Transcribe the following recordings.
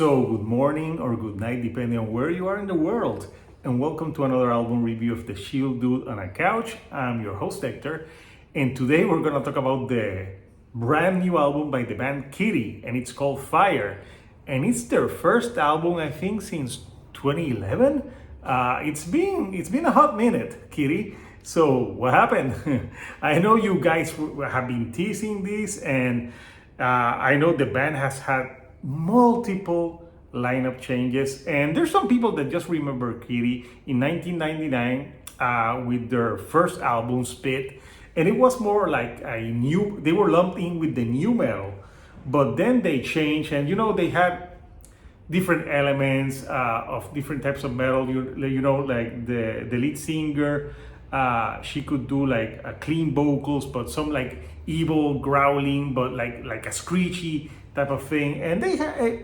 So, good morning or good night, depending on where you are in the world. And welcome to another album review of The Chill Dude on a Couch. I'm your host, Hector. And today we're going to talk about the brand new album by the band Kittie, and it's called Fire. And it's their first album, I think, since 2011. It's been a hot minute, Kittie. So, what happened? I know you guys have been teasing this, and I know the band has had multiple lineup changes, and there's some people that just remember Kittie in 1999 with their first album Spit, and it was more like they were lumped in with the new metal, but then they changed, and they had different elements of different types of metal. Like the lead singer, she could do like clean vocals, but some like evil growling, but like a screechy type of thing. And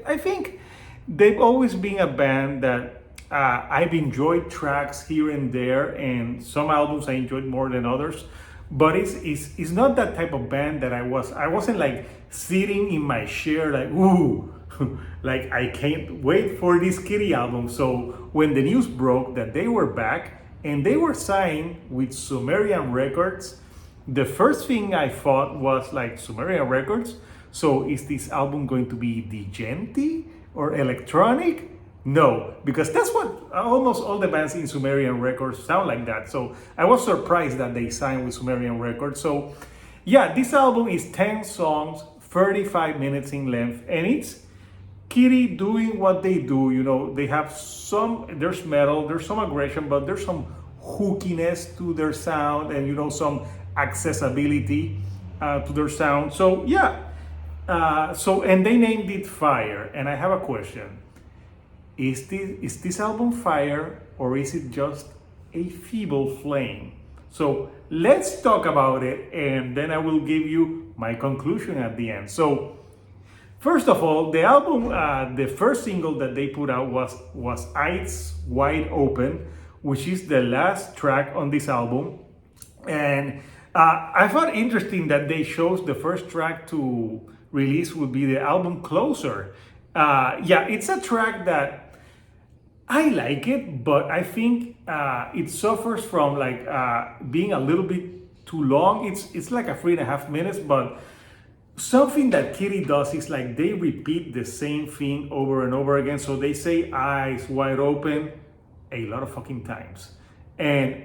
I think they've always been a band that I've enjoyed tracks here and there, and some albums I enjoyed more than others. But it's not that type of band that I wasn't like sitting in my chair like, ooh, like I can't wait for this Kittie album. So when the news broke that they were back and they were signed with Sumerian Records, the first thing I thought was like, Sumerian Records? So is this album going to be djenti or electronic? No, because that's what almost all the bands in Sumerian Records sound like that. So I was surprised that they signed with Sumerian Records. So yeah, this album is 10 songs, 35 minutes in length, and it's Kittie doing what they do. They have there's metal, there's some aggression, but there's some hookiness to their sound, and some accessibility to their sound. So yeah, and they named it Fire, and I have a question. Is this album fire, or is it just a feeble flame? So let's talk about it, and then I will give you my conclusion at the end. So first of all, the album, the first single that they put out was Eyes Wide Open, which is the last track on this album. And I found interesting that they chose the first track to release would be the album Closer. Yeah, it's a track that I like it, but I think it suffers from like being a little bit too long. It's like a 3.5 minutes, but something that Kittie does is like they repeat the same thing over and over again. So they say eyes wide open a lot of fucking times, and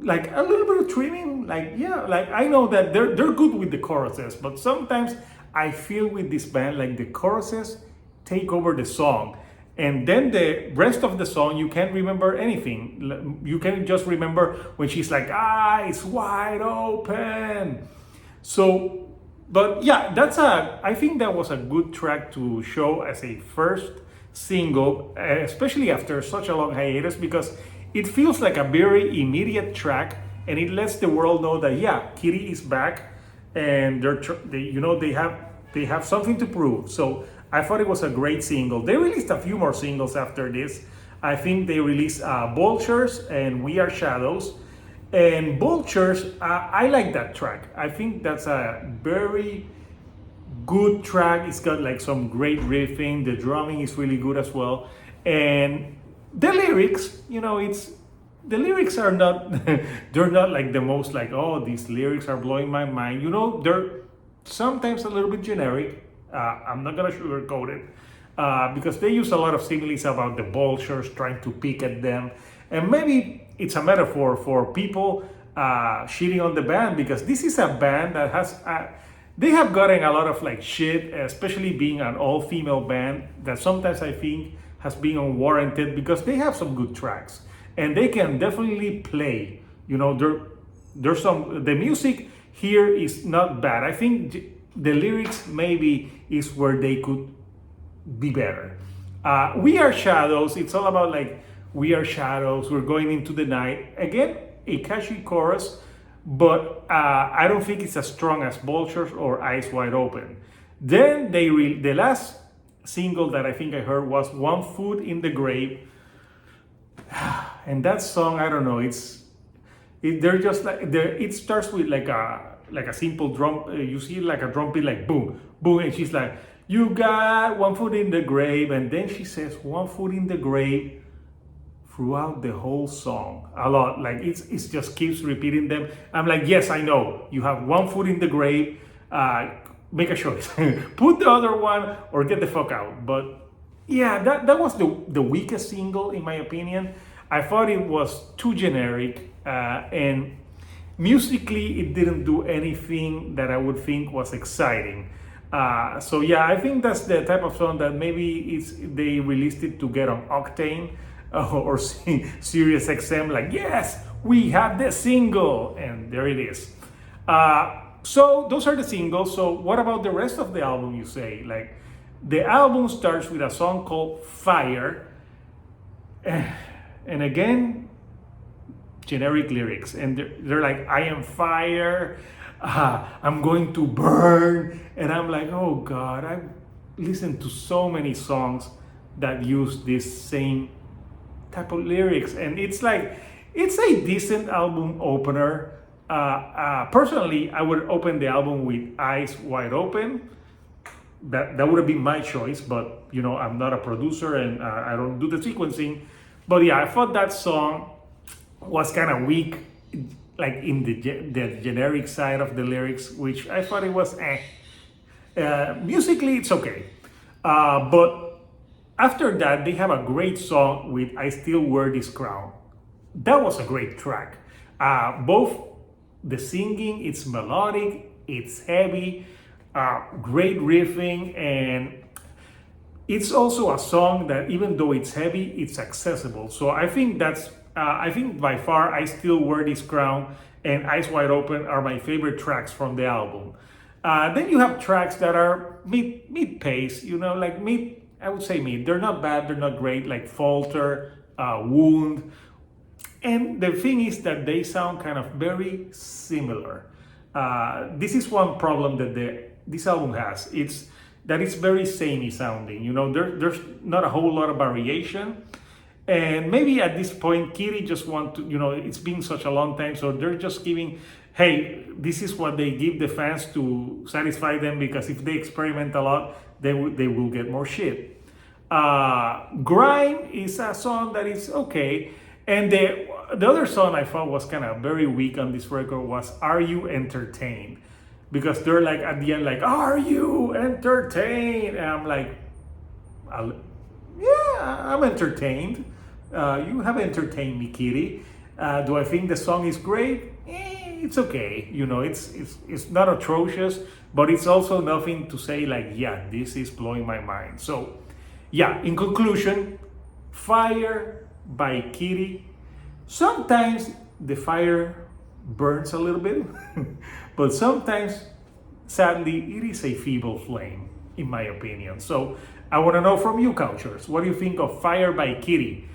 like a little bit of trimming. Like I know that they're good with the choruses, but sometimes I feel with this band like the choruses take over the song, and then the rest of the song you can't remember anything. You can just remember when she's like eyes wide open. So, but yeah, I think that was a good track to show as a first single, especially after such a long hiatus, because it feels like a very immediate track, and it lets the world know that yeah, Kittie is back, and they have something to prove. So I thought it was a great single. They released a few more singles after this. I think they released Vultures and We Are Shadows. And Vultures, I like that track. I think that's a very good track. It's got like some great riffing. The drumming is really good as well. And the lyrics, the lyrics are not, they're not like the most like, oh, these lyrics are blowing my mind. They're sometimes a little bit generic. I'm not gonna sugarcoat it because they use a lot of similes about the vultures trying to pick at them, and maybe it's a metaphor for people shitting on the band, because this is a band that has they have gotten a lot of like shit, especially being an all-female band that sometimes I think has been unwarranted, because they have some good tracks and they can definitely play. There's the music here is not bad. I think the lyrics maybe is where they could be better. We Are Shadows, it's all about like, we are shadows, we're going into the night. Again, a catchy chorus, but I don't think it's as strong as Vultures or Eyes Wide Open. Then the last single that I think I heard was One Foot in the Grave. And that song, I don't know, they're just like, it starts with like like a simple drum. You see like a drum beat, like boom, boom, and she's like, "You got one foot in the grave," and then she says "one foot in the grave" throughout the whole song a lot. Like it's just keeps repeating them. I'm like, yes, I know you have one foot in the grave. Make a choice. Put the other one or get the fuck out. But yeah, that was the weakest single in my opinion. I thought it was too generic, and musically it didn't do anything that I would think was exciting. So yeah, I think that's the type of song that maybe they released it to get on Octane or Sirius XM, like, yes, we have the single, and there it is. So those are the singles. So what about the rest of the album, you say? Like, the album starts with a song called Fire, and again, generic lyrics, and they're like, I am fire, I'm going to burn, and I'm like, oh God, I've listened to so many songs that use this same type of lyrics, and it's like, it's a decent album opener. Personally, I would open the album with Eyes Wide Open. That would have been my choice, but you know, I'm not a producer and I don't do the sequencing. But yeah, I thought that song was kind of weak, like in the generic side of the lyrics, which I thought it was musically, it's okay. But after that, they have a great song with I Still Wear This Crown. That was a great track. Both the singing, it's melodic, it's heavy, great riffing, and it's also a song that even though it's heavy, it's accessible. So I think I think by far I Still Wear This Crown and Eyes Wide Open are my favorite tracks from the album. Then you have tracks that are mid pace, you know, like mid, I would say mid. They're not bad, they're not great, like Vultur, Wound. And the thing is that they sound kind of very similar. This is one problem that this album has. It's that it's very samey sounding. You know, there's not a whole lot of variation. And maybe at this point, Kittie just want to, you know, it's been such a long time, so they're just giving, hey, this is what they give the fans to satisfy them, because if they experiment a lot, they will get more shit. Grind is a song that is okay. And the other song I thought was kind of very weak on this record was Are You Entertained? Because they're like at the end like, are you entertained? And I'm like, yeah, I'm entertained. You have entertained me, Kittie. Do I think the song is great? It's okay. You know, it's not atrocious, but it's also nothing to say like, yeah, this is blowing my mind. So yeah, in conclusion, Fire by Kittie. Sometimes the fire burns a little bit, but sometimes, sadly, it is a feeble flame, in my opinion. So I want to know from you, Couchers, what do you think of Fire by Kittie?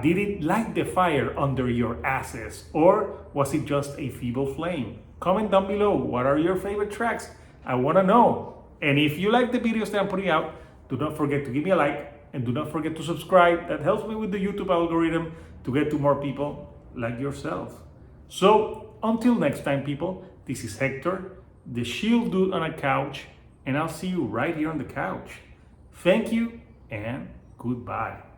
Did it light the fire under your asses, or was it just a feeble flame? Comment down below, what are your favorite tracks? I want to know. And if you like the videos that I'm putting out, do not forget to give me a like, and do not forget to subscribe. That helps me with the YouTube algorithm to get to more people like yourself. So until next time, people, this is Hector, the Shield Dude on a couch, and I'll see you right here on the couch. Thank you and goodbye.